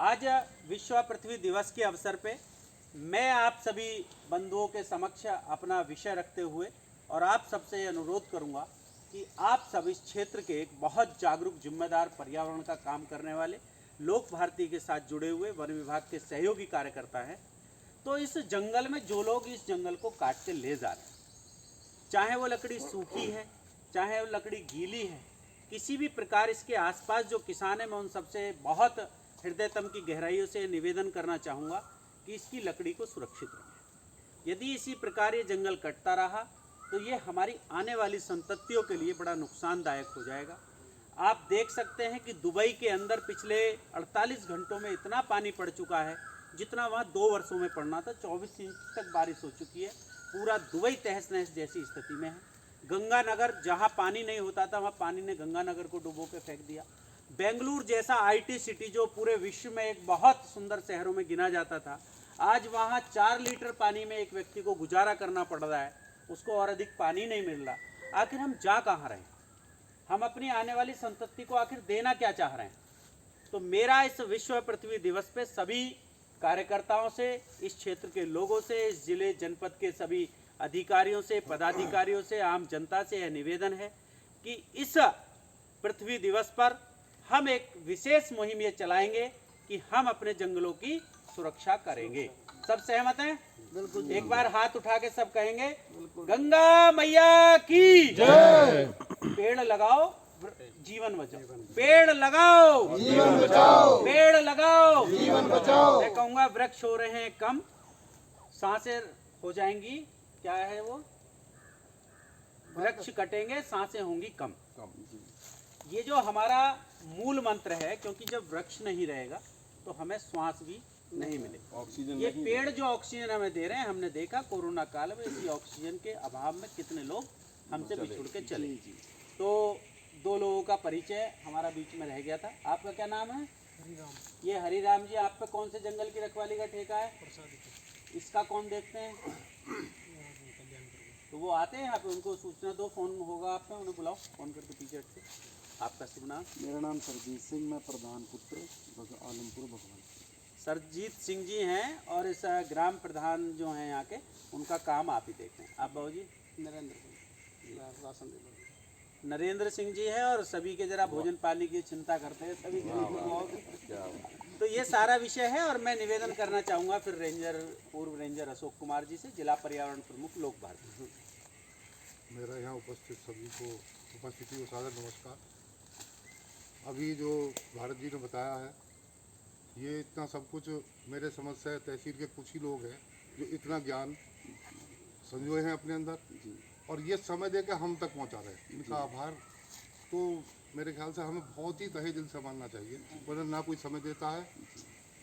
आज विश्व पृथ्वी दिवस के अवसर पे मैं आप सभी बंधुओं के समक्ष अपना विषय रखते हुए और आप सबसे अनुरोध करूंगा कि आप सब इस क्षेत्र के एक बहुत जागरूक जिम्मेदार पर्यावरण का काम करने वाले लोक भारती के साथ जुड़े हुए वन विभाग के सहयोगी कार्यकर्ता हैं। तो इस जंगल में जो लोग इस जंगल को काट के ले जा रहे हैं, चाहे वो लकड़ी सूखी है चाहे वो लकड़ी गीली है, किसी भी प्रकार इसके आसपास जो किसान है, मैं उन सबसे बहुत हृदयतम की गहराइयों से निवेदन करना चाहूँगा कि इसकी लकड़ी को सुरक्षित रखें। यदि इसी प्रकार ये जंगल कटता रहा तो ये हमारी आने वाली संततियों के लिए बड़ा नुकसानदायक हो जाएगा। आप देख सकते हैं कि दुबई के अंदर पिछले 48 घंटों में इतना पानी पड़ चुका है जितना वहाँ 2 वर्षों में पड़ना था। 24 इंच तक बारिश हो चुकी है। पूरा दुबई तहस नहस जैसी स्थिति में है। गंगानगर जहाँ पानी नहीं होता था वहाँ पानी ने गंगानगर को डुबो के फेंक दिया। बेंगलुरु जैसा आईटी सिटी जो पूरे विश्व में एक बहुत सुंदर शहरों में गिना जाता था, आज वहाँ 4 लीटर पानी में एक व्यक्ति को गुजारा करना पड़ रहा है, उसको और अधिक पानी नहीं मिल रहा। आखिर हम जा कहाँ रहे हैं? हम अपनी आने वाली संतति को आखिर देना क्या चाह रहे हैं? तो मेरा इस विश्व पृथ्वी दिवस पे सभी कार्यकर्ताओं से, इस क्षेत्र के लोगों से, इस जिले जनपद के सभी अधिकारियों से, पदाधिकारियों से, आम जनता से यह निवेदन है कि इस पृथ्वी दिवस पर हम एक विशेष मुहिम ये चलाएंगे कि हम अपने जंगलों की सुरक्षा करेंगे। सब सहमत हैं? बिल्कुल। एक बार हाथ उठा के सब कहेंगे, गंगा मैया की जय। पेड़ लगाओ, जीवन बचाओ। पेड़ लगाओ, जीवन बचाओ। पेड़ लगाओ, जीवन बचाओ। मैं कहूँगा वृक्ष हो रहे हैं कम, सांसें हो जाएंगी, क्या है वो, वृक्ष कटेंगे सांसें होंगी कम। ये जो हमारा मूल मंत्र है, क्योंकि जब वृक्ष नहीं रहेगा तो हमें श्वास भी नहीं मिलेगा। ऑक्सीजन, ये पेड़ जो ऑक्सीजन हमें दे रहे हैं, हमने देखा कोरोना काल में इसी ऑक्सीजन के अभाव में कितने लोग हमसे बिछुड़ के चले। तो 2 लोगों का परिचय हमारा बीच में रह गया था। आपका क्या नाम है? हरिराम। ये हरिराम जी, आप पे कौन से जंगल की रखवाली का ठेका है? इसका कौन देखते हैं? तो वो आते हैं यहाँ पे, उनको सूचना दो, फोन होगा आप पे, उन्हें बुलाओ फोन करके पीछे हट के। आपका शुभ नाम? मेरा नाम सरजीत सिंह, मैं प्रधान पुत्र आलमपुर भगवान। सरजीत सिंह जी हैं और इस ग्राम प्रधान जो हैं यहाँ के, उनका काम आप ही देखते हैं। आप बाबू जी? नरेंद्र सिंह, राशन दे दो। नरेंद्र सिंह जी हैं और सभी के जरा भोजन पानी की चिंता करते हैं सभी गरीब। तो ये सारा विषय है और मैं निवेदन करना चाहूँगा फिर पूर्व रेंजर अशोक कुमार जी से, जिला पर्यावरण प्रमुख लोक भारती। मेरा यहाँ उपस्थित सभी को उपस्थिति को सादर नमस्कार। अभी जो भारत जी ने बताया है, ये इतना सब कुछ मेरे समझ से तहसील के कुछ ही लोग हैं जो इतना ज्ञान संजोए हैं अपने अंदर और ये समय दे के हम तक पहुँचा रहे हैं। इनका आभार तो मेरे ख्याल से हमें बहुत ही तहे दिल से मानना चाहिए, वरना ना कोई समय देता है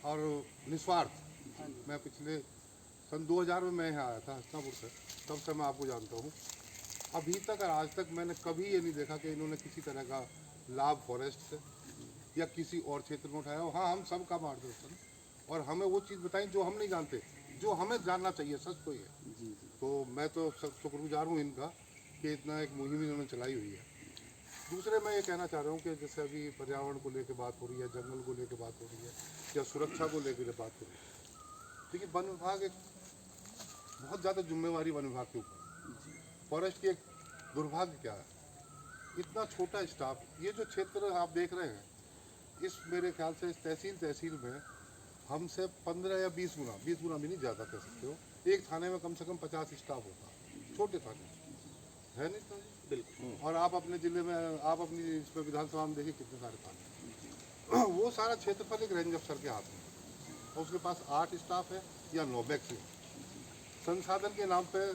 और निस्वार्थ। मैं पिछले सन 2000 में मैं यहाँ आया था हस्तिनापुर से, तब से मैं आपको जानता हूँ। अभी तक और आज तक मैंने कभी ये नहीं देखा कि इन्होंने किसी तरह का लाभ फॉरेस्ट से या किसी और क्षेत्र में उठाया हो। हाँ, हम सब का मार्गदर्शन और हमें वो चीज़ बताई जो हम नहीं जानते, जो हमें जानना चाहिए, सच तो ये। तो मैं तो शुक्रगुजार हूँ इनका कि इतना एक मुहिम इन्होंने चलाई हुई है। दूसरे मैं ये कहना चाह रहा हूँ कि जैसे अभी पर्यावरण को लेकर बात हो रही है, जंगल को लेकर बात हो रही है या सुरक्षा को लेकर बात हो रही है, देखिए वन विभाग एक बहुत ज़्यादा जिम्मेवारी वन विभाग के ऊपर। फॉरेस्ट की एक दुर्भाग्य क्या है, इतना छोटा स्टाफ। ये जो क्षेत्र आप देख रहे हैं, इस मेरे ख्याल से इस तहसील में हमसे 15 या 20 गुना भी नहीं, ज़्यादा कह सकते हो। एक थाने में कम से कम 50 स्टाफ होता, छोटे थाने है नहीं तो बिल्कुल। और आप अपने ज़िले में, आप अपनी इसमें विधानसभा में देखिए कितने सारे थाने। वो सारा क्षेत्रफल एक रेंज अफसर के हाथ में और उसके पास 8 स्टाफ है या 9 मैक्सिमम। संसाधन के नाम पे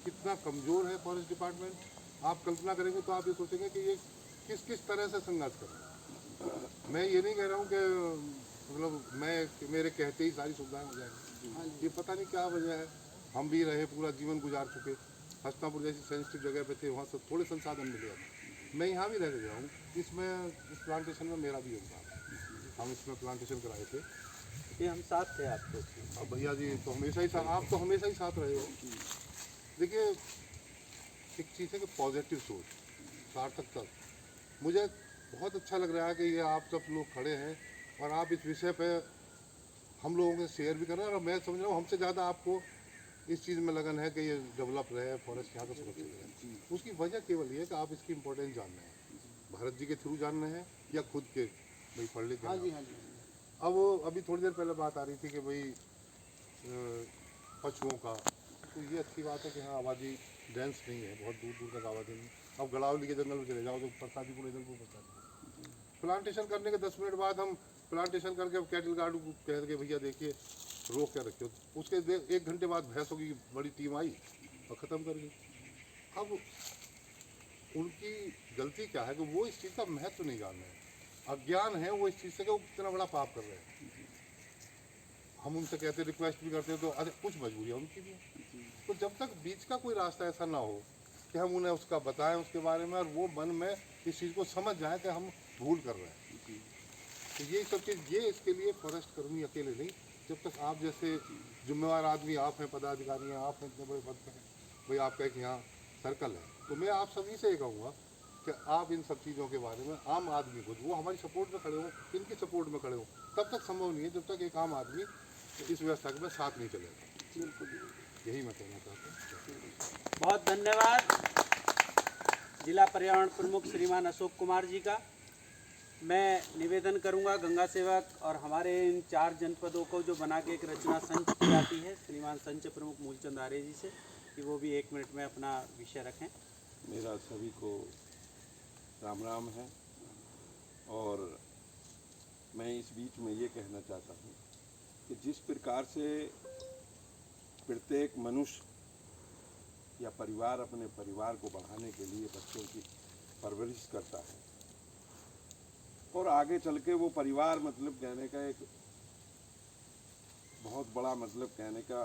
कितना कमज़ोर है फॉरेस्ट डिपार्टमेंट। आप कल्पना करेंगे तो आप ये सोचेंगे कि ये किस किस तरह से संघर्ष कर रहे हैं। मैं ये नहीं कह रहा हूँ कि मतलब मेरे कहते ही सारी सुविधाएं हो जाएंगी, ये पता नहीं क्या वजह है। हम भी रहे, पूरा जीवन गुजार चुके, हस्तिनापुर जैसी सेंसिटिव जगह पे थे, वहाँ से थोड़े संसाधन मिले हैं। मैं यहाँ भी रह गया हूँ, इसमें इस प्लांटेशन में मेरा भी योगदान। हम इसमें प्लांटेशन कराए थे, ये हम साथ थे आपको। अब भैया जी तो हमेशा ही साथ, आप तो हमेशा ही साथ रहे हो। देखिए एक चीज़ है कि पॉजिटिव सोच, सार्थकता। मुझे बहुत अच्छा लग रहा है कि ये आप सब लोग खड़े हैं और आप इस विषय पे हम लोगों के शेयर भी कर रहे हैं। और मैं समझ रहा हूँ हमसे ज़्यादा आपको इस चीज़ में लगन है कि ये डेवलप रहे, फॉरेस्ट यहाँ तो सुरक्षित रहे। उसकी वजह केवल ये है कि आप इसकी इम्पोर्टेंस जान रहे हैं, भारत जी के थ्रू जान रहे हैं या खुद के भाई पढ़ लिख हाँ के। जी, हाँ जी। अब अभी थोड़ी देर पहले बात आ रही थी कि भाई पशुओं का, तो ये अच्छी बात है कि हाँ आबादी डेंस नहीं है, बहुत दूर दूर तक आबादी नहीं। अब गड़ावली के जंगल में चले जाओ तो प्रसादीपुर इधर प्लांटेशन करने के 10 मिनट बाद हम प्लांटेशन करके अब कैटल गार्ड को कह के भैया देखिए रोक क्या रखे हो। उसके 1 घंटे बाद भैंसों की बड़ी टीम आई और ख़त्म कर गई। अब उनकी गलती क्या है कि वो इस चीज़ का महत्व नहीं जान रहे हैं, अज्ञान है वो इस चीज़ से कि वो कितना बड़ा पाप कर रहे हैं। हम उनसे कहते रिक्वेस्ट भी करते हैं तो अरे कुछ मजबूरी है उनकी भी। तो जब तक बीच का कोई रास्ता ऐसा ना हो कि हम उन्हें उसका बताएं उसके बारे में और वो मन में इस चीज़ को समझ जाए कि हम भूल कर रहे हैं, तो ये सब चीज़ ये इसके लिए फॉरेस्ट कर्मी अकेले नहीं, जब तक आप जैसे जिम्मेवार आदमी आप हैं, पदाधिकारी हैं, आप हैं इतने बड़े पद पे हैं, भाई आपका एक यहाँ सर्कल है, तो मैं आप सभी से ये कहूँगा कि आप इन सब चीज़ों के बारे में आम आदमी खुद वो हमारी सपोर्ट में खड़े हों, इनकी सपोर्ट में खड़े हों, तब तक संभव नहीं है जब तक एक आम आदमी इस व्यवस्था में साथ नहीं चलेगा। यही मैं कहना चाहता हूँ। बहुत धन्यवाद जिला पर्यावरण प्रमुख श्रीमान अशोक कुमार जी का। मैं निवेदन करूंगा गंगा सेवक और हमारे इन 4 जनपदों को जो बना के एक रचना संच की जाती है श्रीमान संच प्रमुख मूलचंद आर्य जी से, कि वो भी 1 मिनट में अपना विषय रखें। मेरा सभी को राम राम है, और मैं इस बीच में ये कहना चाहता हूँ कि जिस प्रकार से प्रत्येक मनुष्य या परिवार अपने परिवार को बढ़ाने के लिए बच्चों की परवरिश करता है और आगे चल के वो परिवार मतलब कहने का एक बहुत बड़ा मतलब कहने का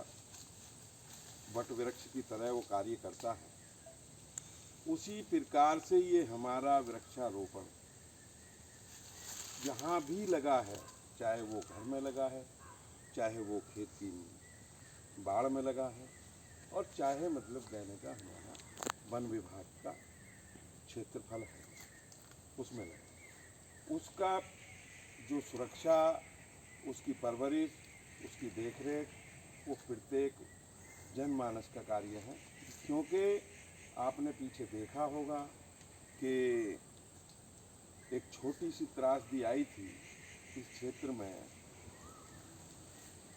वट वृक्ष की तरह वो कार्य करता है, उसी प्रकार से ये हमारा वृक्षारोपण जहाँ भी लगा है, चाहे वो घर में लगा है, चाहे वो खेत की बाड़ में लगा है, और चाहे मतलब कहने का हमारा वन विभाग का क्षेत्रफल है उसमें लगा, उसका जो सुरक्षा, उसकी परवरिश, उसकी देखरेख वो प्रत्येक जनमानस का कार्य है। क्योंकि आपने पीछे देखा होगा कि एक छोटी सी त्रासदी आई थी इस क्षेत्र में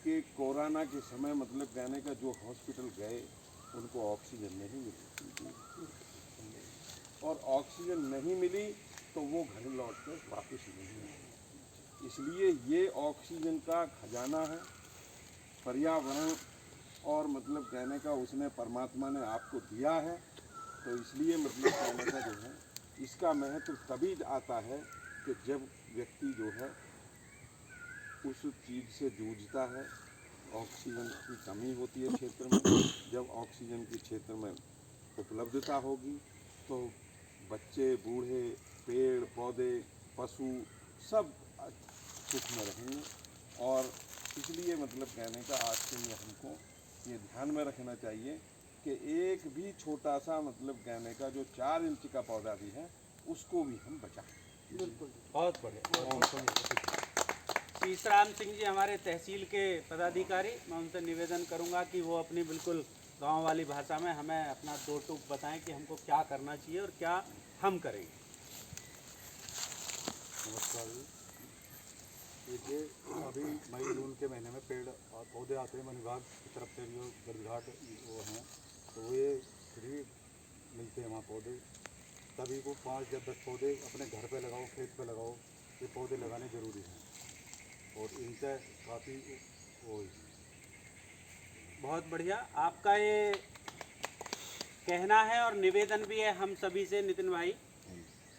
कि कोरोना के समय मतलब कहने का जो हॉस्पिटल गए उनको ऑक्सीजन नहीं मिली, और ऑक्सीजन नहीं मिली तो वो घर लौट कर वापस नहीं आए। इसलिए ये ऑक्सीजन का खजाना है पर्यावरण, और मतलब कहने का उसने परमात्मा ने आपको दिया है, तो इसलिए मतलब कहने का जो है इसका महत्व तभी आता है कि जब व्यक्ति जो है उस चीज़ से जूझता है, ऑक्सीजन की कमी होती है क्षेत्र में। जब ऑक्सीजन की क्षेत्र में उपलब्धता होगी तो बच्चे, बूढ़े, पेड़ पौधे, पशु सब सुख में रहेंगे। और इसलिए मतलब कहने का आज से ये हमको ये ध्यान में रखना चाहिए कि एक भी छोटा सा मतलब कहने का जो 4 इंच का पौधा भी है उसको भी हम बचाएं। बिल्कुल। बहुत बढ़िया। शीशराम सिंह जी हमारे तहसील के पदाधिकारी, मैं उनसे निवेदन करूंगा कि वो अपनी बिल्कुल गांव वाली भाषा में हमें अपना 2 टूक बताएं कि हमको क्या करना चाहिए और क्या हम करेंगे। नमस्कार जी। देखिए अभी मई जून के महीने में पेड़ और पौधे आते हैं वन विभाग की तरफ से, जो बरघाट वो हैं तो ये फ्री मिलते हैं वहाँ पौधे। सभी को 5 या 10 पौधे अपने घर पे लगाओ, खेत पे लगाओ, ये पौधे लगाने ज़रूरी हैं और इनसे काफ़ी वो बहुत बढ़िया, आपका ये कहना है और निवेदन भी है हम सभी से नितिन भाई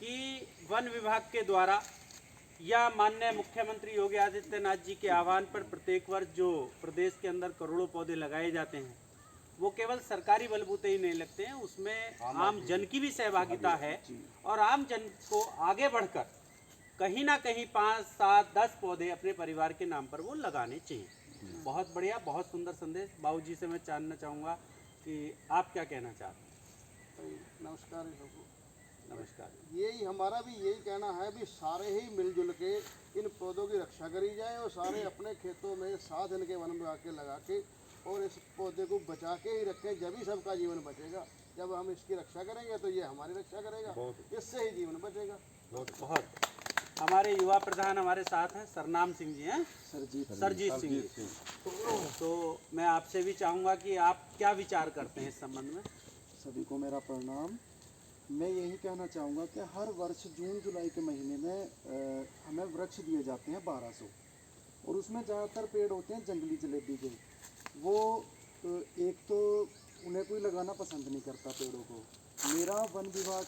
कि वन विभाग के द्वारा या माननीय मुख्यमंत्री योगी आदित्यनाथ जी के आह्वान पर प्रत्येक वर्ष जो प्रदेश के अंदर करोड़ों पौधे लगाए जाते हैं वो केवल सरकारी बलबूते ही नहीं लगते हैं, उसमें आम जन की भी सहभागिता है और आम जन को आगे बढ़कर कहीं ना कहीं 5, 7, 10 पौधे अपने परिवार के नाम पर वो लगाने चाहिए। बहुत बढ़िया, बहुत सुंदर संदेश। बाबूजी से मैं जानना चाहूँगा कि आप क्या कहना चाहते हैं। तो नमस्कार सबको। नमस्कार। यही हमारा भी यही कहना है भी सारे ही मिलजुल के इन पौधों की रक्षा करी जाए और सारे अपने खेतों में साथ इनके वन विभाग के लगा के और इस पौधे को बचा के ही रखें, जब ही सबका जीवन बचेगा। जब हम इसकी रक्षा करेंगे तो ये हमारी रक्षा करेगा, इससे ही जीवन बचेगा। बहुत हमारे युवा प्रधान हमारे साथ हैं, सरनाम सिंह जी हैं, सरजीत सिंह जी। तो मैं आपसे भी चाहूँगा कि आप क्या विचार करते हैं इस संबंध में। सभी को मेरा प्रणाम। मैं यही कहना चाहूँगा कि हर वर्ष जून जुलाई के महीने में हमें वृक्ष दिए जाते हैं 1200, और उसमें ज़्यादातर पेड़ होते हैं जंगली जलेबी के। वो एक तो उन्हें कोई लगाना पसंद नहीं करता पेड़ों को। मेरा वन विभाग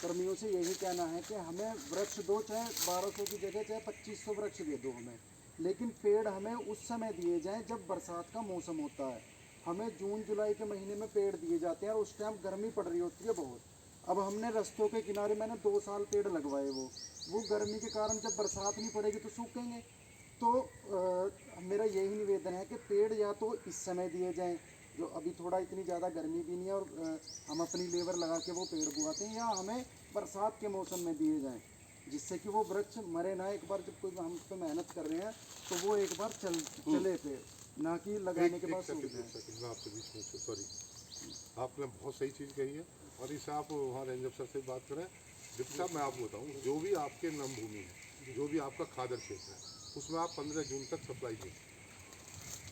कर्मियों से यही कहना है कि हमें वृक्ष दो, चाहे 1200 की जगह चाहे 2500 वृक्ष दे दो हमें, लेकिन पेड़ हमें उस समय दिए जाएं जब बरसात का मौसम होता है। हमें जून जुलाई के महीने में पेड़ दिए जाते हैं और उस टाइम गर्मी पड़ रही होती है बहुत। अब हमने रास्तों के किनारे मैंने 2 साल पेड़ लगवाए, वो गर्मी के कारण जब बरसात नहीं पड़ेगी तो सूखेंगे। तो मेरा यही निवेदन है कि पेड़ या तो इस समय दिए जाएं, जो अभी थोड़ा इतनी ज़्यादा गर्मी भी नहीं है और हम अपनी लेबर लगा के वो पेड़ बुआते हैं, या हमें बरसात के मौसम में दिए जाएं, जिससे कि वो वृक्ष मरे ना। एक बार जब कोई हम पे मेहनत कर रहे हैं तो वो एक बार चले पेड़, ना कि लगाने के बाद सूख जाए। मैं आपसे बीच में सॉरी, आपने बहुत सही चीज़ कही है और इससे आप वहाँ रेंजर सर से बात करें। डिप्टी साहब, मैं आपको बताऊँ, जो भी आपके नम भूमि है, जो भी आपका खादर क्षेत्र है, उसमें आप 15 जून तक सप्लाई कीजिए।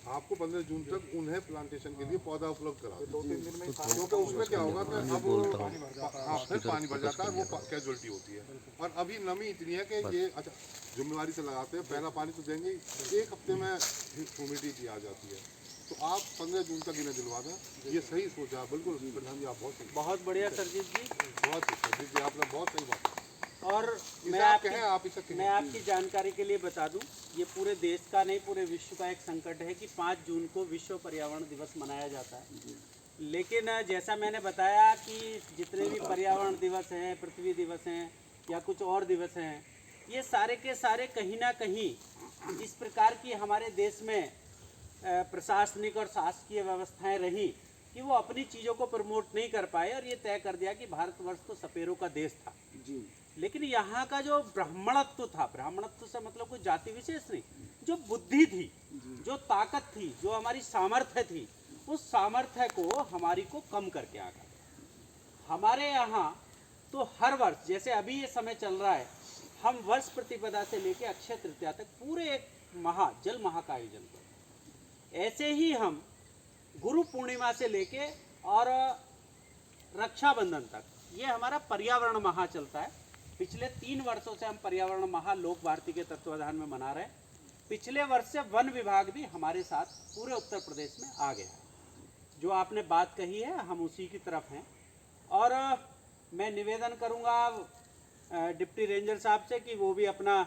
आपको 15 जून तक उन्हें प्लांटेशन के लिए पौधा उपलब्ध करा 2-3 दिन में क्योंकि उसमें क्या होगा कि अब फिर पानी भर जाता है, वो कैजुअलिटी होती है। और अभी नमी इतनी है कि ये अच्छा जिम्मेवारी से लगाते हैं, पहला पानी तो देंगे, 1 हफ्ते में ह्यूमिडिटी आ जाती है। तो आप 15 जून तक इन्हें दिलवा दें, ये सही सोचा। बिल्कुल प्रधान जी, आप बहुत सही, बहुत बढ़िया सरजीत जी, बहुत सरजीत जी, आपने बहुत सही बात। और मैं आपकी जानकारी के लिए बता दूं, ये पूरे देश का नहीं पूरे विश्व का एक संकट है कि 5 जून को विश्व पर्यावरण दिवस मनाया जाता है। लेकिन जैसा मैंने बताया कि जितने भी पर्यावरण दिवस हैं, पृथ्वी दिवस हैं या कुछ और दिवस हैं, ये सारे के सारे कहीं ना कहीं इस प्रकार की हमारे देश में प्रशासनिक और शासकीय व्यवस्थाएं रही कि वो अपनी चीज़ों को प्रमोट नहीं कर पाए और ये तय कर दिया कि भारतवर्ष तो सपेरों का देश था जी। लेकिन यहाँ का जो ब्राह्मणत्व था, ब्राह्मणत्व से मतलब कोई जाति विशेष नहीं, जो बुद्धि थी, जो ताकत थी, जो हमारी सामर्थ्य थी, उस सामर्थ्य को हमारी को कम करके आ गया। हमारे यहाँ तो हर वर्ष, जैसे अभी ये समय चल रहा है, हम वर्ष प्रतिपदा से लेकर अक्षय तृतीया तक पूरे एक जल महा का आयोजन करते हैं। ऐसे ही हम गुरु पूर्णिमा से लेके और रक्षाबंधन तक ये हमारा पर्यावरण महा चलता है। पिछले 3 वर्षों से हम पर्यावरण महा लोक भारती के तत्वाधान में मना रहे हैं। पिछले वर्ष से वन विभाग भी हमारे साथ पूरे उत्तर प्रदेश में आ गया है। जो आपने बात कही है हम उसी की तरफ हैं। और मैं निवेदन करूंगा डिप्टी रेंजर साहब से कि वो भी अपना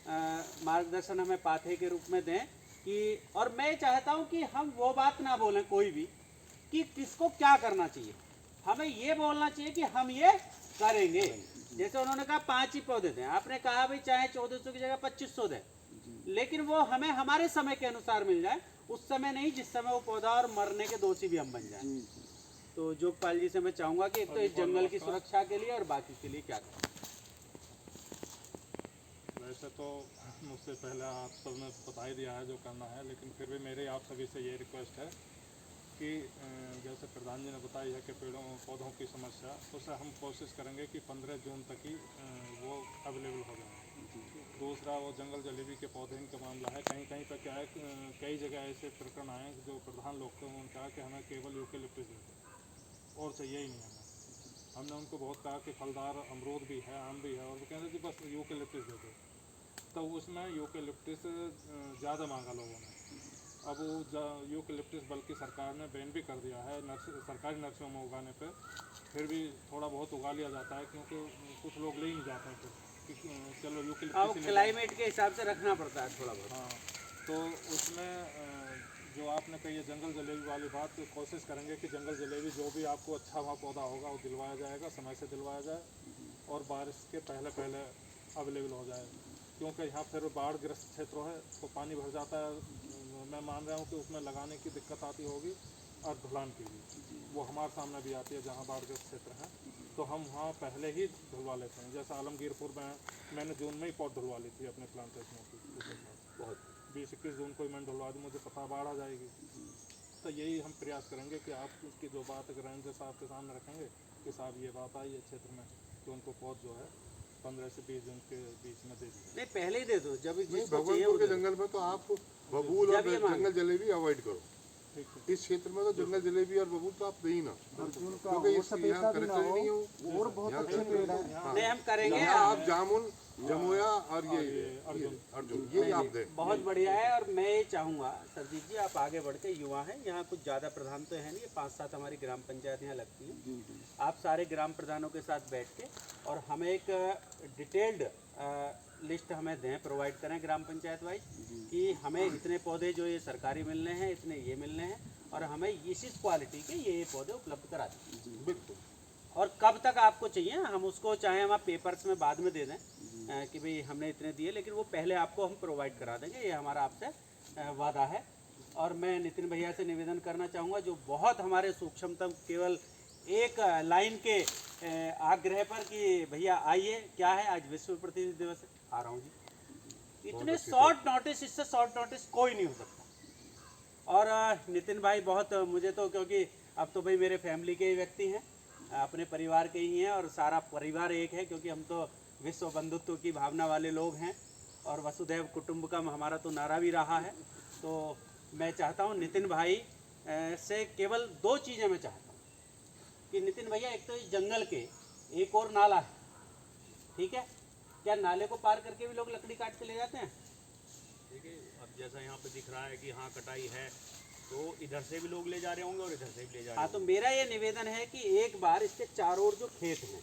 मार्गदर्शन हमें पाथे के रूप में दें कि, और मैं चाहता हूं कि हम वो बात ना बोलें कोई भी कि किसको क्या करना चाहिए। हमें ये बोलना चाहिए कि हम ये करेंगे। जैसे उन्होंने कहा 5 ही पौधे दें, आपने कहा भाई चाहे 1400 की जगह 2500 दें, लेकिन वो हमें हमारे समय के अनुसार मिल जाए, उस समय नहीं जिस समय वो पौधा और मरने के दोषी भी हम बन जाए। तो जोगपाल जी से मैं चाहूंगा कि एक तो इस जंगल की सुरक्षा के लिए और बाकी के लिए क्या करें। वैसे तो मुझसे पहले आप सबने बता ही दिया है जो करना है, लेकिन फिर भी मेरी आप सभी से ये रिक्वेस्ट है कि जैसे प्रधान जी ने बताई है कि पौधों की समस्या, तो उसे हम कोशिश करेंगे कि 15 जून तक ही वो अवेलेबल हो जाए। दूसरा, वो जंगल जलेबी के पौधे का मामला है। कहीं कहीं पर क्या है, कई जगह ऐसे प्रकरण आए जो प्रधान लोग थे, उन्होंने कहा कि हमें केवल यूकेलिप्टस देते और चाहिए ही नहीं हमें। हमने उनको बहुत कहा कि फलदार अमरूद भी है, आम भी है, और वो कहते थे बस यूकेलिप्टस दे दो। तो उसमें यूकेलिप्टस ज़्यादा मांगा लोगों ने। अब वो यूकेलिप्टस बल्कि सरकार ने बैन भी कर दिया है सरकारी नर्सरियों में उगाने पे। फिर भी थोड़ा बहुत उगा लिया जाता है क्योंकि कुछ लोग ले ही जाते हैं फिर कि चलो यूकेलिप्टस क्लाइमेट के हिसाब से रखना पड़ता है थोड़ा बहुत। हाँ, तो उसमें जो आपने कही है जंगल जलेबी वाली बात, तो कोशिश करेंगे कि जंगल जलेबी जो भी आपको अच्छा वहाँ पौधा होगा वो दिलवाया जाएगा, समय से दिलवाया जाए और बारिश के पहले पहले अवेलेबल हो जाए। क्योंकि यहाँ फिर बाढ़ ग्रस्त क्षेत्र है तो पानी भर जाता है। मैं मान रहा हूँ कि उसमें लगाने की दिक्कत आती होगी और ढुलान की भी, वो हमारे सामने भी आती है जहाँ बाढ़ ग्रस्त क्षेत्र है। तो हम वहाँ पहले ही धुलवा लेते हैं। जैसे आलमगीरपुर में मैंने जून में ही पौध धुलवा ली थी अपने प्लांटेशनों की। बहुत 20-21 जून को ही मैंने धुलवा दी, मुझे पता बाढ़ आ जाएगी। तो यही हम प्रयास करेंगे कि आप उसकी जो बात ग्रामीण साहब के सामने रखेंगे कि साहब ये बात आई है क्षेत्र में कि उनको पौध जो है 15 से 20 जून के बीच में दे दीजिए। नहीं पहले ही दे दो, जब नहीं, जिसको चाहिए भगवानपुर के उधर। जंगल में तो आप बबूल और जब ये मांगे। जंगल जलेबी अवॉइड करो। ठीक है। इस क्षेत्र में तो जंगल जलेबी और बबूल तो आप दे ही ना, अर्जुन का क्योंकि और इस सफेदा यहाँ भी ना करेक्टर नहीं हो, हो। और बहुत यहाँ अच्छे पेड़ हैं। नहीं हम करेंगे। यहाँ आप जामुन, जमुया और ये अर्जुन ये आप दें। बहुत बढ़िया है। और मैं ये चाहूँगा सरजीत जी, आप आगे बढ़ के, युवा हैं यहाँ, कुछ ज़्यादा प्रधान तो है नहीं, 5-7 हमारी ग्राम पंचायत यहाँ लगती हैं। आप सारे ग्राम प्रधानों के साथ बैठ के और हमें एक डिटेल्ड लिस्ट हमें दें, प्रोवाइड करें ग्राम पंचायत वाइज कि हमें इतने पौधे जो ये सरकारी मिलने हैं, इतने ये मिलने हैं, और हमें इस क्वालिटी के ये पौधे उपलब्ध करा दें। बिल्कुल। और कब तक आपको चाहिए हम उसको चाहे हम आप पेपर्स में बाद में दे दें कि भाई हमने इतने दिए, लेकिन वो पहले आपको हम प्रोवाइड करा देंगे, ये हमारा आपसे वादा है। और मैं नितिन भैया से निवेदन करना चाहूँगा, जो बहुत हमारे सूक्ष्मतम, केवल एक लाइन के आग्रह पर कि भैया आइए, क्या है आज विश्व प्रतिनिधि दिवस है, आ रहा हूँ जी। इतने शॉर्ट नोटिस, इससे शॉर्ट नोटिस कोई नहीं हो सकता। और नितिन भाई बहुत, मुझे तो, क्योंकि अब तो भाई मेरे फैमिली के ही व्यक्ति हैं, अपने परिवार के ही हैं, और सारा परिवार एक है, क्योंकि हम तो विश्व बंधुत्व की भावना वाले लोग हैं, और वसुधैव कुटुंबकम हमारा तो नारा भी रहा है। तो मैं चाहता हूँ नितिन भाई से केवल 2 चीज़ें मैं चाहता हूँ कि नितिन भैया, एक तो इस जंगल के एक और नाला है, ठीक है, क्या नाले को पार करके भी लोग लकड़ी काट के ले जाते हैं? देखिए अब जैसा यहाँ पे दिख रहा है कि हाँ कटाई है, तो इधर से भी लोग ले जा रहे होंगे और इधर से भी ले जा रहे हाँ, तो मेरा ये निवेदन है कि एक बार इसके चारों ओर जो खेत हैं,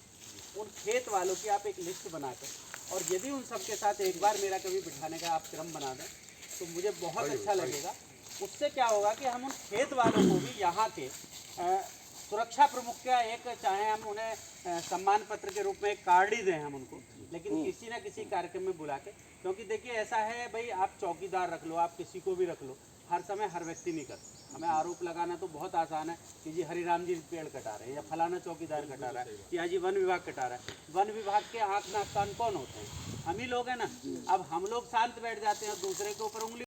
उन खेत वालों की आप एक लिस्ट बनाकर, और यदि उन सब के साथ एक बार मेरा कभी बिठाने का आप क्रम बना दें तो मुझे बहुत अच्छा लगेगा। उससे क्या होगा कि हम उन खेत वालों को भी यहाँ के सुरक्षा प्रमुख का एक, चाहे हम उन्हें सम्मान पत्र के रूप में एक कार्ड ही दें हम उनको, लेकिन किसी न किसी कार्यक्रम में बुला के, क्योंकि देखिए ऐसा है भाई, आप चौकीदार रख लो, आप किसी को भी रख लो, हर समय हर व्यक्ति नहीं करता। हमें आरोप लगाना तो बहुत आसान है कि जी हरिराम जी पेड़ कटा रहे हैं, या फलाना चौकीदार कटा रहा है, या जी वन विभाग कटा रहा है। वन विभाग के आँख नाक कान कौन होते हैं? हम ही लोग हैं ना। अब हम लोग शांत बैठ जाते हैं और दूसरे के ऊपर उंगली